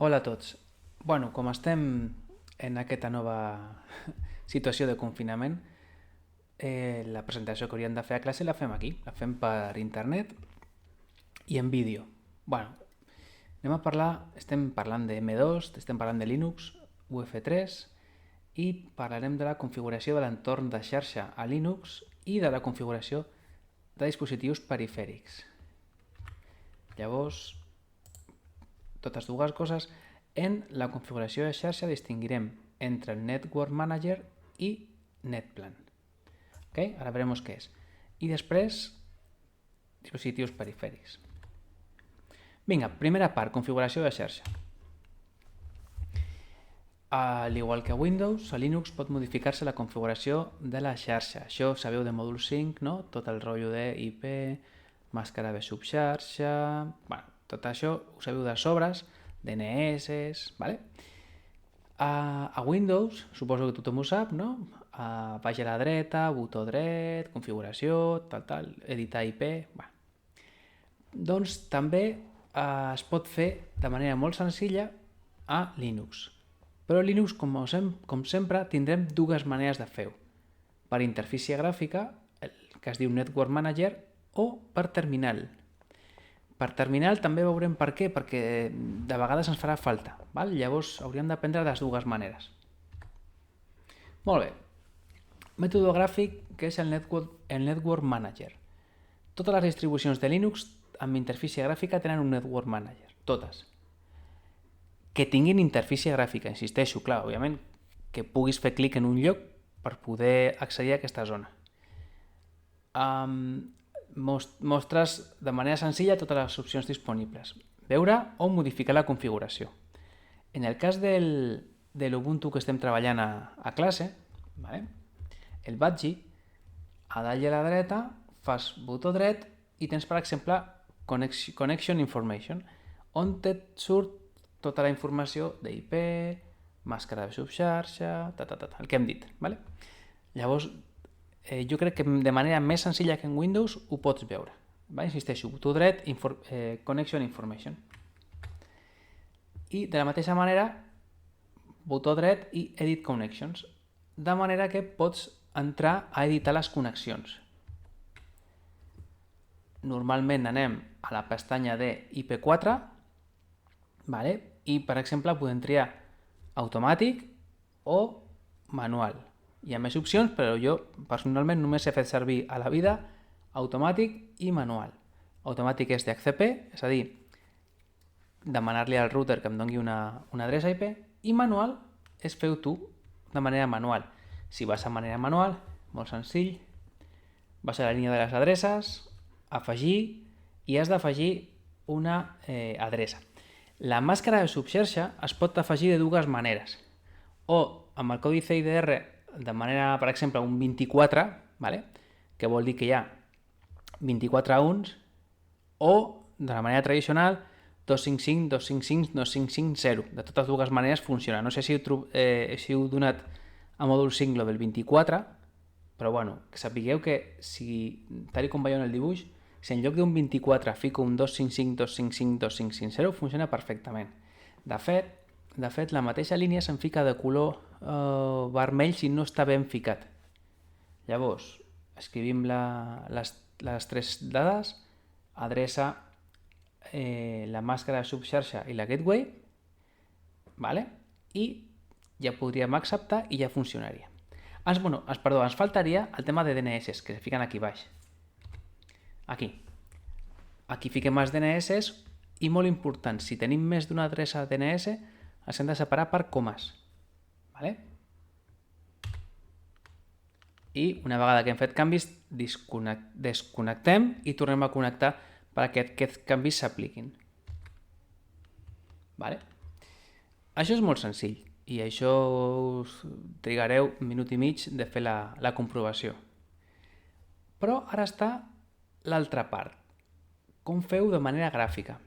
Hola a tots. Bueno, com estem en aquesta nova situació de confinament, la presentació que hauríem de fer a classe la fem aquí, la fem per internet i en vídeo. Bueno, estem parlant de M2, estem parlant de Linux, UF3 i parlarem de la configuració de l'entorn de xarxa a Linux i de la configuració de dispositius perifèrics. Llavors, totes dues coses, en la configuració de xarxa distinguirem entre el Network Manager i Netplan. Okay? Ara veurem què és. I després, dispositius perifèrics. Vinga, primera part, configuració de xarxa. Al igual que a Windows, a Linux pot modificar-se la configuració de la xarxa. Això sabeu de mòdul 5, no? Tot el rotllo de IP, màscara de subxarxa... Bueno, tot això ho sabeu de sobres, DNS, vale? A Windows, suposo que tothom ho sap, no? Baix a la dreta, botó dret, configuració, tal, editar IP... Bueno. Doncs també es pot fer de manera molt senzilla a Linux. Però a Linux, com sempre, tindrem dues maneres de fer-ho. Per interfície gràfica, que es diu Network Manager, o per terminal. Per terminal també veurem per què, perquè de vegades ens farà falta. Val? Llavors hauríem d'aprendre les dues maneres. Molt bé. Mètode gràfic, que és el Network Manager. Totes les distribucions de Linux amb interfície gràfica tenen un Network Manager. Totes. Que tinguin interfície gràfica, insisteixo, clar, òbviament, que puguis fer clic en un lloc per poder accedir a aquesta zona. Mostres de manera senzilla totes les opcions disponibles. Veure o modificar la configuració. En el cas de l'Ubuntu que estem treballant a classe, vale? El Budgie, a dalt i a la dreta, fas botó dret i tens, per exemple, Connection Information, on et surt tota la informació d'IP, màscara de subxarxa, el que hem dit. Vale? Llavors, jo crec que de manera més senzilla que en Windows ho pots veure. Vale? Insisteixo, botó dret, Connection Information. I de la mateixa manera, botó dret i Edit Connections. De manera que pots entrar a editar les connexions. Normalment anem a la pestanya de IP4, vale? I, per exemple, podem triar automàtic o manual. Hi ha més opcions, però jo personalment només he fet servir a la vida automàtic i manual. Automàtic és d'HCP, és a dir, demanar-li al router que em doni una adreça IP, i manual és fer-ho tu de manera manual. Si vas a manera manual, molt senzill, vas a la línia de les adreces, afegir, i has d'afegir una adreça. La màscara de subxarxa es pot afegir de dues maneres. O amb el codi CIDR de manera, per exemple, un 24, vale? Que vol dir que hi ha 24 uns, o de la manera tradicional 255, 255, 2550. De totes dues maneres funciona. No sé si heu donat a mòdul 5 del 24, però bueno, que sapigueu que si, tal com veieu en el dibuix, si en lloc d'un 24 fico un 255, 255, 2550, funciona perfectament. De fet, la mateixa línia se'n fica de color vermell si no està ben ficat. Llavors, escrivim les tres dades, adreça, la màscara de subxarxa i la gateway, vale? I ja podríem acceptar i ja funcionaria. Ens faltaria el tema de DNS, que se fiquen aquí baix. Aquí fiquem els DNS i, molt important, si tenim més d'una adreça DNS, els hem de separar per comes. Vale? I una vegada que hem fet canvis, desconnectem i tornem a connectar perquè aquests canvis s'apliquin. Vale? Això és molt senzill i això us trigareu un minut i mig de fer la comprovació. Però ara està l'altra part. Com feu de manera gràfica?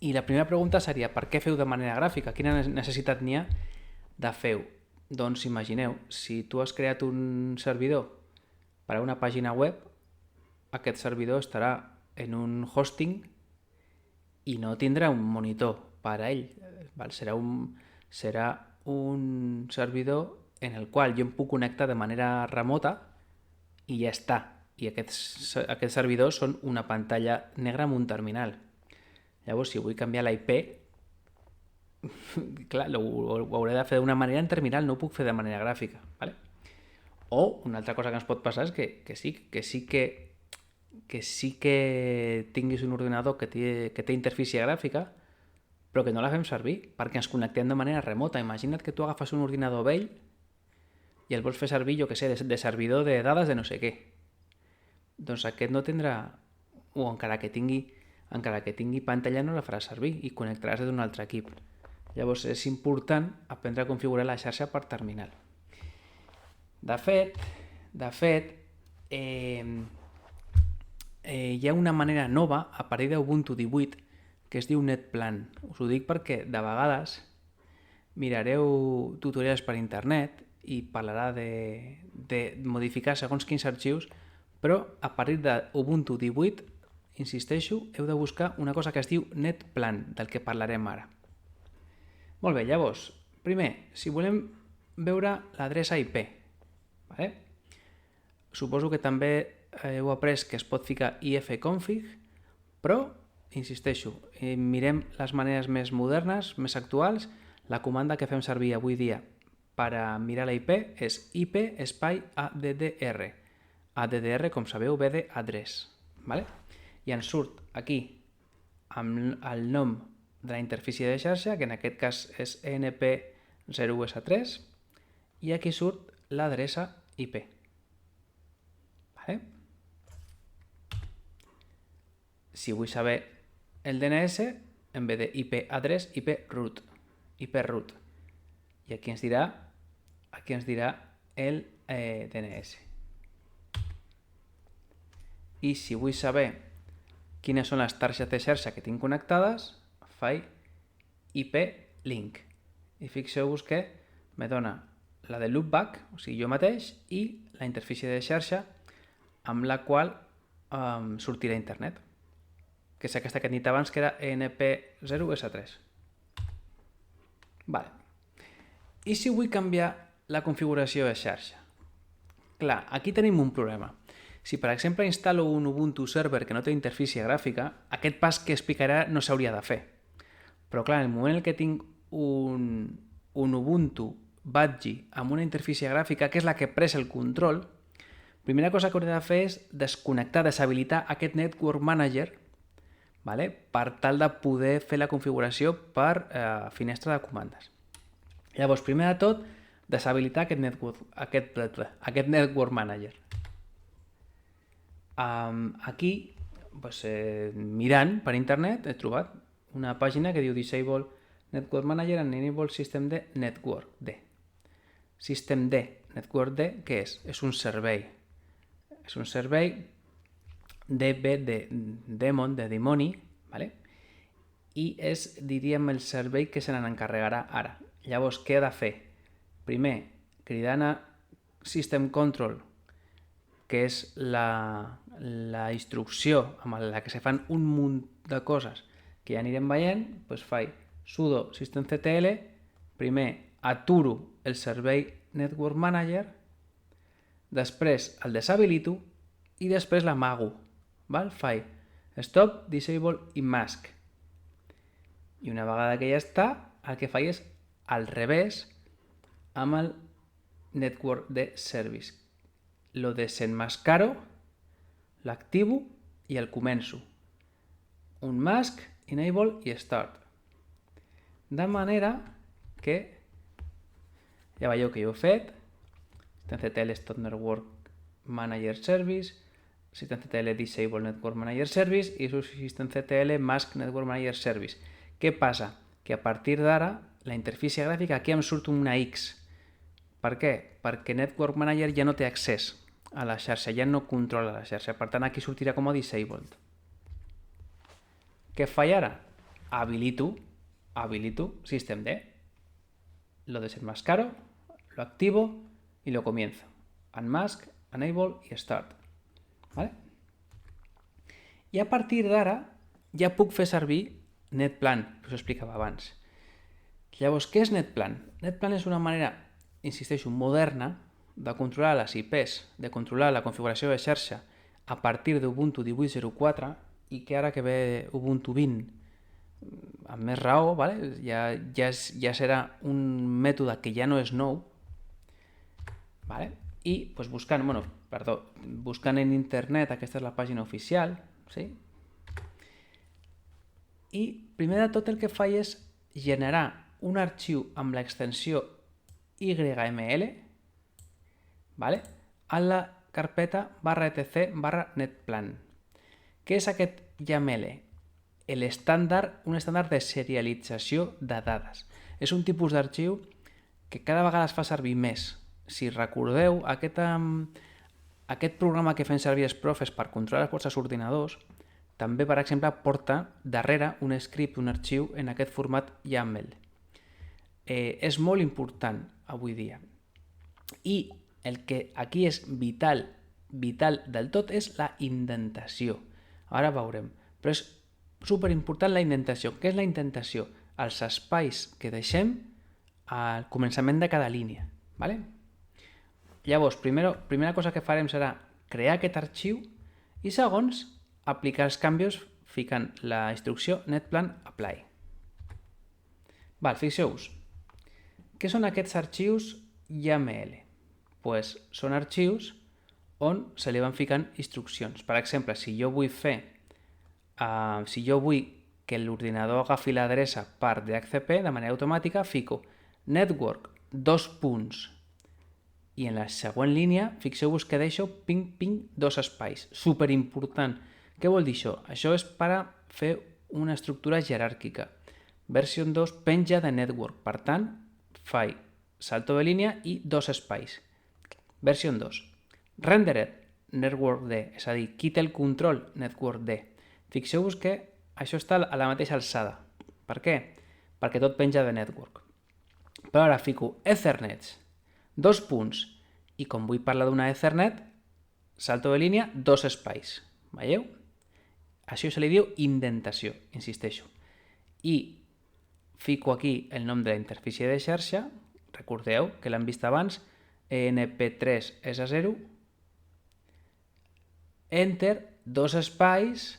I la primera pregunta seria, per què feu de manera gràfica? Quina necessitat n'hi ha de fer-ho? Doncs imagineu, si tu has creat un servidor per a una pàgina web, aquest servidor estarà en un hosting i no tindrà un monitor per a ell. Val? Serà un servidor en el qual jo em puc connectar de manera remota i ja està. I aquests servidors són una pantalla negra amb un terminal. Llavors, si vull canviar la IP, clar, ho hauré de fer d'una manera en terminal, no ho puc fer de manera gràfica. Vale? O una altra cosa que ens pot passar és que sí que tinguis un ordinador que té interfície gràfica, però que no la fem servir perquè ens connectem de manera remota. Imagina't que tu agafes un ordinador vell i el vols fer servir, jo que sé, de servidor de dades de no sé què. Doncs aquest no tindrà, o encara que tingui pantalla no la farà servir i connectaràs des d'un altre equip. Llavors és important aprendre a configurar la xarxa per terminal. De fet, hi ha una manera nova a partir d'Ubuntu 18 que es diu NetPlan. Us ho dic perquè de vegades mirareu tutorials per internet i parlarà de modificar segons quins arxius, però a partir d'Ubuntu 18, insisteixo, heu de buscar una cosa que es diu NetPlan, del que parlarem ara. Molt bé, llavors, primer, si volem veure l'adreça IP, vale? Suposo que també heu après que es pot ficar ifconfig, però, insisteixo, mirem les maneres més modernes, més actuals. La comanda que fem servir avui dia per a mirar la IP és IP espai ADDR. ADDR, com sabeu, ve d'adress. Vale? I ens surt aquí amb el nom de la interfície de xarxa, que en aquest cas és ENP0US3, i aquí surt l'adreça IP. Vale? Si vull saber el DNS, en vez de IP address, IP root. I aquí ens dirà el DNS. I si vull saber quines són les targetes de xarxa que tinc connectades, faig IP link. I fixeu-vos que me dona la de loopback, o sigui, jo mateix, i la interfície de xarxa amb la qual sortirà a internet, que és aquesta que he dit abans, que era ENP0US3. Vale. I si vull canviar la configuració de xarxa? Clar, aquí tenim un problema. Si, per exemple, instal·lo un Ubuntu server que no té interfície gràfica, aquest pas que explicarà no s'hauria de fer. Però, clar, en el moment en què tinc un Ubuntu Budgie amb una interfície gràfica, que és la que ha pres el control, primera cosa que hauré de fer és desconnectar, deshabilitar aquest Network Manager, vale? Per tal de poder fer la configuració per finestra de comandes. Llavors, primer de tot, deshabilitar aquest Network Manager. Aquí, mirant per internet, he trobat una pàgina que diu Disable Network Manager and Enable Systemd Network D. Systemd Network D, què és? És un servei. És un servei DB de Demon, de dimoni, vale? I és, diríem, el servei que se n'encarregarà ara. Llavors, què ha de fer? Primer, cridant a System Control, que és la instrucció amb la que se fan un munt de coses que ja anirem veient, doncs faig sudo systemctl, primer aturo el servei Network Manager, després el deshabilito i després l'amago. Faig stop, disable i mask. I una vegada que ja està, el que faig és al revés amb el network de service. Lo desenmascaro, l'activo i el començo. Un mask, enable i start. De manera que ja veieu que jo he fet systemctl stop network manager service, systemctl disable network manager service i systemctl mask network manager service. Què passa? Que a partir d'ara la interfície gràfica aquí em surt una X. Per què? Perquè Network Manager ja no té accés a la xarxa, ja no controla la xarxa. Per tant, aquí sortirà com a disabled. Què faig ara? Habilito systemd, lo desenmascaro, lo activo y lo comienzo. Unmask, enable y start. ¿Vale? I a partir d'ara ja puc fer servir NetPlan, que us explicava abans. Llavors, què és NetPlan? NetPlan és una manera, insisteixo, moderna de controlar les IPs, de controlar la configuració de xarxa a partir d'Ubuntu 18.04 i que ara que ve Ubuntu 20 amb més raó, vale? ja serà un mètode que ja no és nou, vale? I doncs, buscant en internet, aquesta és la pàgina oficial, sí? I primer de tot el que fa és generar un arxiu amb l'extensió YML, vale? En la carpeta /etc/netplan. Què és aquest YAML? Un estàndard de serialització de dades. És un tipus d'arxiu que cada vegada es fa servir més. Si recordeu, aquest programa que fem servir els profes per controlar els vostres ordinadors també, per exemple, porta darrere un script, un arxiu en aquest format YAML. És molt important avui dia. I el que aquí és vital del tot és la indentació. Ara veurem. Però és superimportant la indentació. Què és la indentació? Els espais que deixem al començament de cada línia. Vale? Llavors, primera cosa que farem serà crear aquest arxiu i segons, aplicar els canvis ficant la instrucció netplan apply. Fixeu-vos. Què són aquests arxius YAML? Són arxius on se li van ficant instruccions. Per exemple, si jo vull que l'ordinador agafi l'adreça per DHCP de manera automàtica, fico network : i en la següent línia, fixeu-vos que deixo ping, dos espais. Superimportant. Què vol dir això? Això és per a fer una estructura jeràrquica. Versió 2 penja de network, per tant, faig salto de línia i dos espais. Versió 2. Rendered network D, és a dir, qui té el control network D. Fixeu-vos que això està a la mateixa alçada. Per què? Perquè tot penja de network. Però ara fico Ethernet, i com vull parlar d'una Ethernet, salto de línia, dos espais. Veieu? Això se li diu indentació, insisteixo. I fico aquí el nom de la interfície de xarxa. Recordeu que l'hem vist abans, ENP3 és a 0, Enter, dos espais,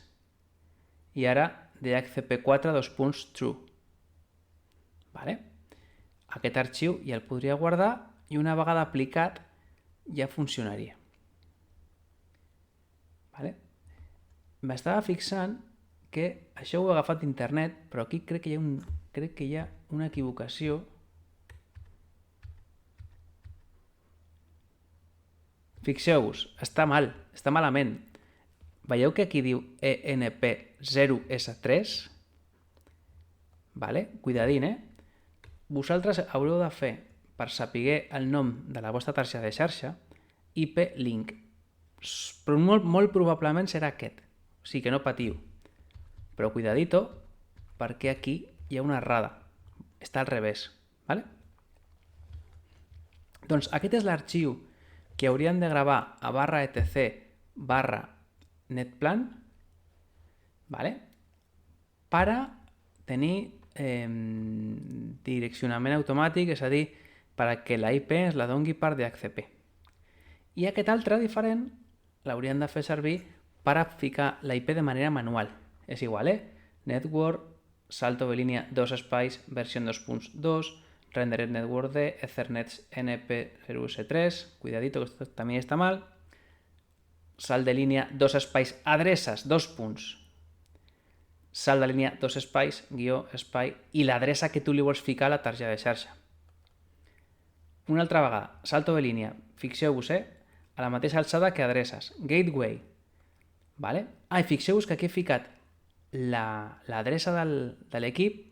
i ara DHCP4 true. Vale? Aquest arxiu ja el podria guardar i una vegada aplicat ja funcionaria. Vale? M'estava fixant que això ho he agafat d'internet, però aquí crec que hi ha una equivocació. Fixeu-vos, està malament. Veieu que aquí diu ENP0S3? Vale? Cuidadín, Vosaltres haureu de fer, per saber el nom de la vostra targeta de xarxa, IP link. Però molt probablement serà aquest. O sigui que no patiu. Però cuidadito, perquè aquí hi ha una errada. Està al revés. Vale? Doncs aquest és l'arxiu que hauríem de gravar a /etc/netplan, vale? Per a tenir direccionament automàtic, és a dir, perquè la IP ens la doni per DHCP. I aquest altre diferent l'hauríem de fer servir per a ficar la IP de manera manual. És igual, network, salto de línia, dos espais, versió 2.2, rendered network D, Ethernet NP0S3, cuidadito que esto también está mal, sal de línea, dos espais, adreces, dos punts, sal de línia, dos espais, guió, espai, i l'adreça que tu li vols ficar a la targeta de xarxa. Una altra vegada, salto de línia, fixeu-vos, a la mateixa alçada que adreces, gateway, vale? I fixeu-vos que aquí he ficat l'adreça de l'equip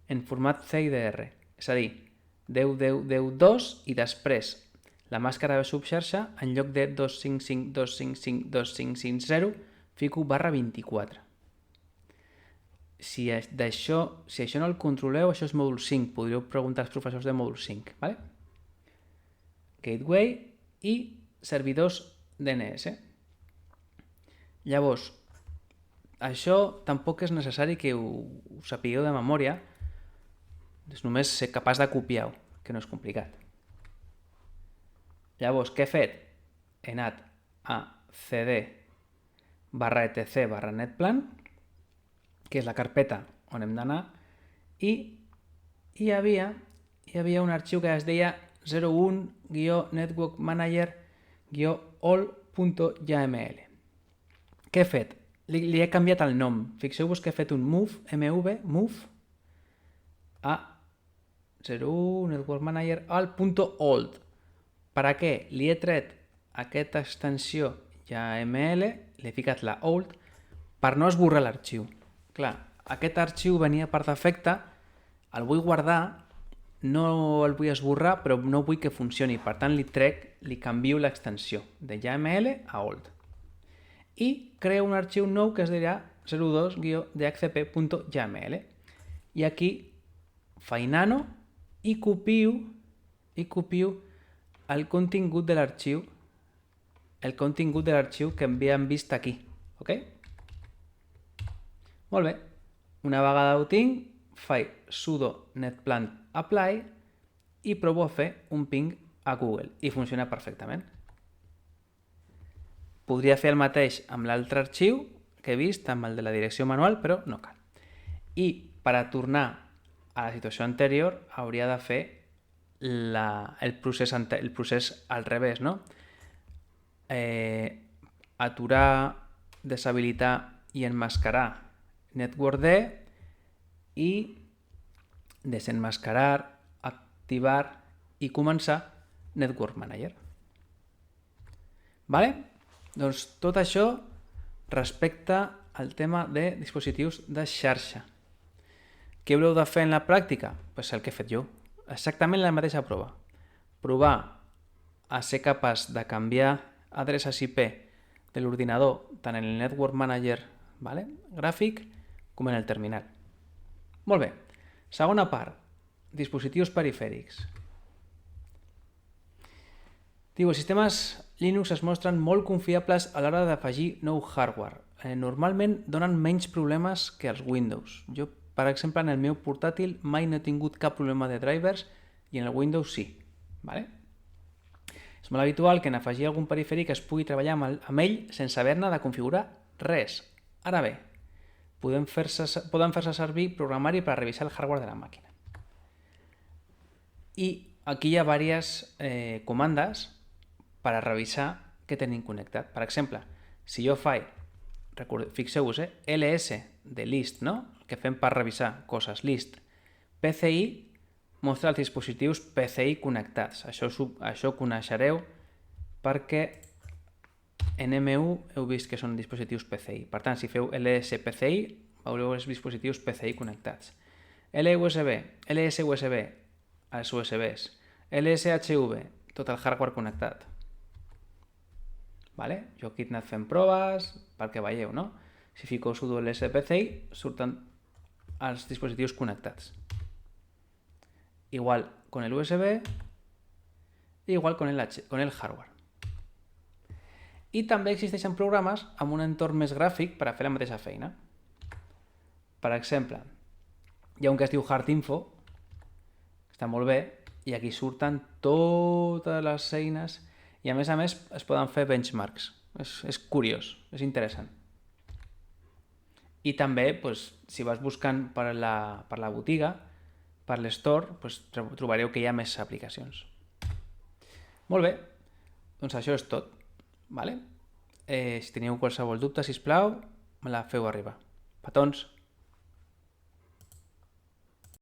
en format CIDR, és a dir, 10.10.10.2 i després la màscara de subxarxa, en lloc de 255.255.255.0, fico /24. Si això no el controleu, això és mòdul 5. Podríeu preguntar als professors de mòdul 5. Vale? Gateway i servidors DNS. Llavors, això tampoc és necessari que ho sapigueu de memòria, és només ser capaç de copiar-ho, que no és complicat. Llavors, què he fet? He anat a cd/etc/netplan, que és la carpeta on hem d'anar, i hi havia un arxiu que es deia 01-networkmanager-all.yml. Què he fet? Li he canviat el nom. Fixeu-vos que he fet un move a 01-networkmanager-all.old. Per a què? Li he tret aquesta extensió YAML, li he ficat la old, per no esborrar l'arxiu. Clar, aquest arxiu venia per defecte, el vull guardar, no el vull esborrar, però no vull que funcioni. Per tant, li canvio l'extensió de YAML a old. I creo un arxiu nou que es dirà 02-dhcp.yml. I aquí fainano i copio el contingut de l'arxiu que havíem vist aquí. Ok? Molt bé. Una vegada ho tinc, faig sudo netplant apply i provo a fer un ping a Google i funciona perfectament. Podria fer el mateix amb l'altre arxiu que he vist, amb el de la direcció manual, però no cal. I per a tornar a la situació anterior hauria de fer el procés al revés, no? Aturar, deshabilitar i enmascarar networkd i desenmascarar, activar i començar Network Manager. Vale? Doncs tot això respecte al tema de dispositius de xarxa. Què haureu de fer en la pràctica? Pues el que he fet jo. Exactament la mateixa prova. Provar a ser capaç de canviar adreces IP de l'ordinador tant en el Network Manager gràfic com en el terminal. Molt bé. Segona part. Dispositius perifèrics. Els sistemes Linux es mostren molt confiables a l'hora d'afegir nou hardware. Normalment donen menys problemes que els Windows. Jo, per exemple, en el meu portàtil mai no he tingut cap problema de drivers i en el Windows sí. És molt habitual que en afegir algun perifèric es pugui treballar amb ell sense haver-ne de configurar res. Ara bé, poden fer-se servir programari per revisar el hardware de la màquina. I aquí hi ha diverses comandes per a revisar què tenim connectat. Per exemple, si jo faig, fixeu-vos, ls de list, no? Que fem per revisar coses, list, PCI mostra els dispositius PCI connectats. Això ho coneixereu perquè en M1 heu vist que són dispositius PCI. Per tant, si feu ls PCI, veureu els dispositius PCI connectats. ls USB, els USBs, LSHV, tot el hardware connectat. Jo aquí he anat fent proves perquè veieu, no? Si fico sudo lspci, surten els dispositius connectats. Igual con el USB, igual con el hardware. I també existeixen programes amb un entorn més gràfic per a fer la mateixa feina. Per exemple, hi ha un que es diu HardInfo, està molt bé, i aquí surten totes les eines i a més es poden fer benchmarks. És curiós, és interessant. I també, si vas buscant per la botiga, per l'store, trobareu que hi ha més aplicacions. Molt bé, doncs això és tot. Si teniu qualsevol dubte, sisplau, me la feu arribar. Petons!